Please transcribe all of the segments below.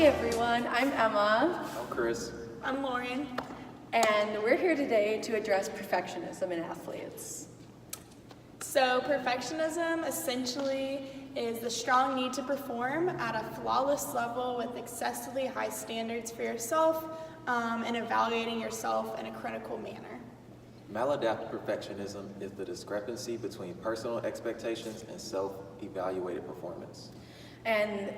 everyone, I'm Emma. I'm Chris. I'm Lauren. And we're here today to address perfectionism in athletes. So perfectionism essentially is the strong need to perform at a flawless level with excessively high standards for yourself and evaluating yourself in a critical manner. Maladaptive perfectionism is the discrepancy between personal expectations and self-evaluated performance. And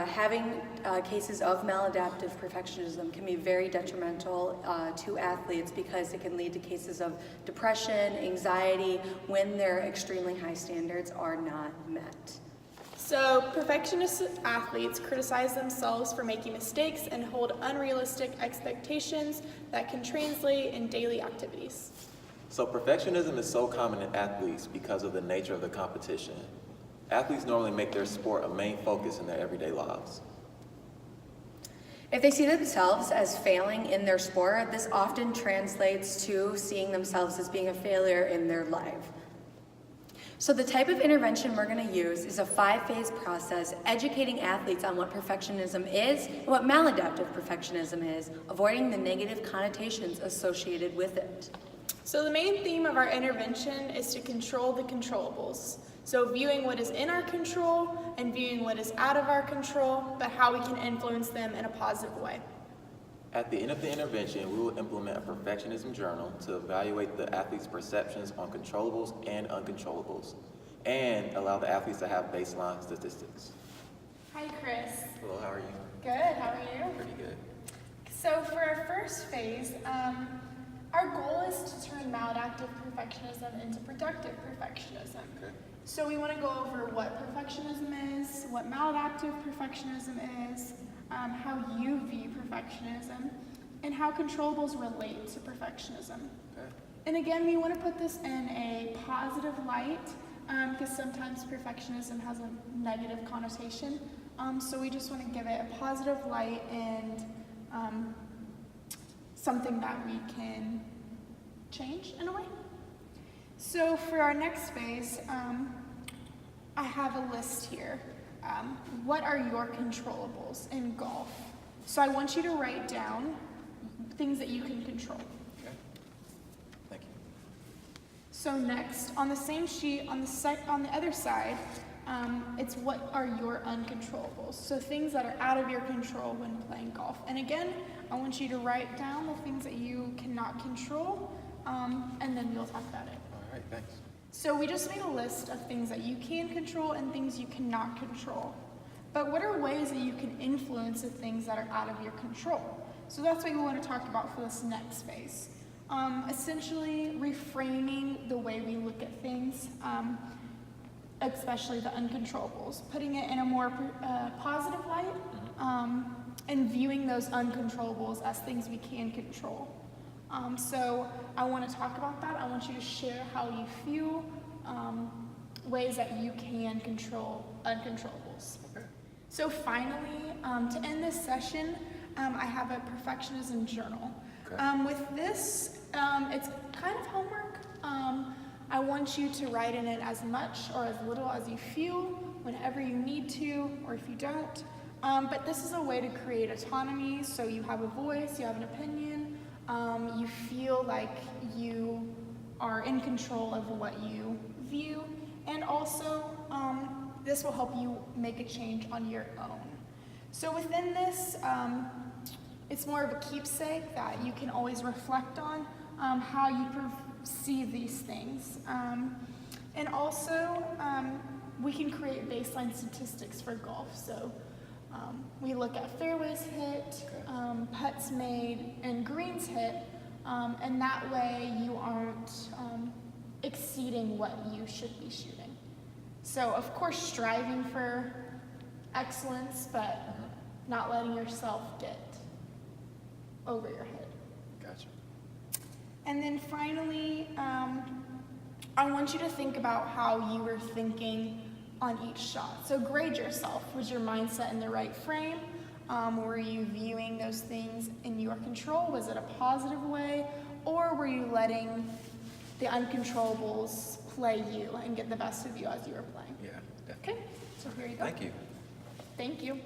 having cases of maladaptive perfectionism can be very detrimental to athletes because it can lead to cases of depression, anxiety, when their extremely high standards are not met. So perfectionist athletes criticize themselves for making mistakes and hold unrealistic expectations that can translate in daily activities. So perfectionism is so common in athletes because of the nature of the competition. Athletes normally make their sport a main focus in their everyday lives. If they see themselves as failing in their sport, this often translates to seeing themselves as being a failure in their life. So the type of intervention we're going to use is a 5-phase process educating athletes on what perfectionism is and what maladaptive perfectionism is, avoiding the negative connotations associated with it. So the main theme of our intervention is to control the controllables. So viewing what is in our control and viewing what is out of our control, but how we can influence them in a positive way. At the end of the intervention, we will implement a perfectionism journal to evaluate the athlete's perceptions on controllables and uncontrollables, and allow the athletes to have baseline statistics. Hi, Chris. Hello, how are you? Good, how are you? Pretty good. So for our first phase, our goal is to turn maladaptive perfectionism into productive perfectionism. Okay. So we want to go over what perfectionism is, what maladaptive perfectionism is, how you view perfectionism, and how controllables relate to perfectionism. Okay. And again, we want to put this in a positive light because sometimes perfectionism has a negative connotation. So we just want to give it a positive light and something that we can change in a way. So for our next phase, I have a list here. What are your controllables in golf? So I want you to write down things that you can control. Okay. Thank you. So next, on the same sheet, on the other side, it's what are your uncontrollables. So things that are out of your control when playing golf. And again, I want you to write down the things that you cannot control, and then we'll talk about it. All right, thanks. So we just made a list of things that you can control and things you cannot control. But what are ways that you can influence the things that are out of your control? So that's what we want to talk about for this next phase. Essentially reframing the way we look at things, especially the uncontrollables, putting it in a more positive light, and viewing those uncontrollables as things we can control. So I want to talk about that. I want you to share how you feel, ways that you can control uncontrollables. Okay. So finally, to end this session, I have a perfectionism journal. Okay. With this, it's kind of homework. I want you to write in it as much or as little as you feel, whenever you need to, or if you don't. But this is a way to create autonomy, so you have a voice, you have an opinion, you feel like you are in control of what you view, and also this will help you make a change on your own. So within this, it's more of a keepsake that you can always reflect on how you perceive these things. And also, we can create baseline statistics for golf. So we look at fairways hit, putts made, and greens hit, and that way you aren't exceeding what you should be shooting. So of course striving for excellence, but not letting yourself get over your head. Gotcha. And then finally, I want you to think about how you were thinking on each shot. So grade yourself. Was your mindset in the right frame? Were you viewing those things in your control? Was it a positive way? Or were you letting the uncontrollables play you and get the best of you as you were playing? Yeah, definitely. Okay, so here you go. Thank you. Thank you.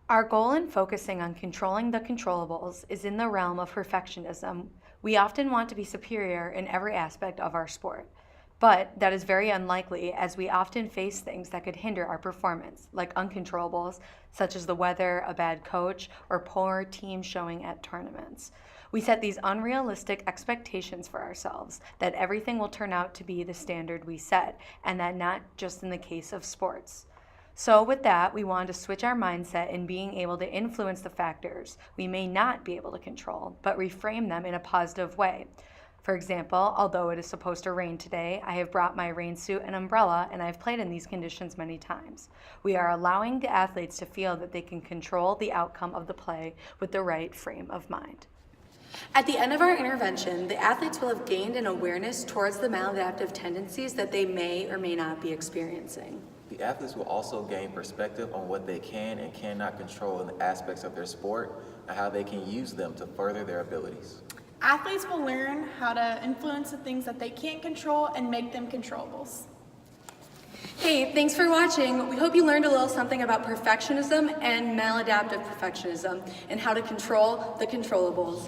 Our goal in focusing on controlling the controllables is in the realm of perfectionism. We often want to be superior in every aspect of our sport, but that is very unlikely as we often face things that could hinder our performance, like uncontrollables such as the weather, a bad coach, or poor team showing at tournaments. We set these unrealistic expectations for ourselves that everything will turn out to be the standard we set, and that not just in the case of sports. So with that, we wanted to switch our mindset in being able to influence the factors we may not be able to control, but reframe them in a positive way. For example, although it is supposed to rain today, I have brought my rain suit and umbrella, and I've played in these conditions many times. We are allowing the athletes to feel that they can control the outcome of the play with the right frame of mind. At the end of our intervention, the athletes will have gained an awareness towards the maladaptive tendencies that they may or may not be experiencing. The athletes will also gain perspective on what they can and cannot control in the aspects of their sport and how they can use them to further their abilities. Athletes will learn how to influence the things that they can't control and make them controllables. Hey, thanks for watching. We hope you learned a little something about perfectionism and maladaptive perfectionism and how to control the controllables.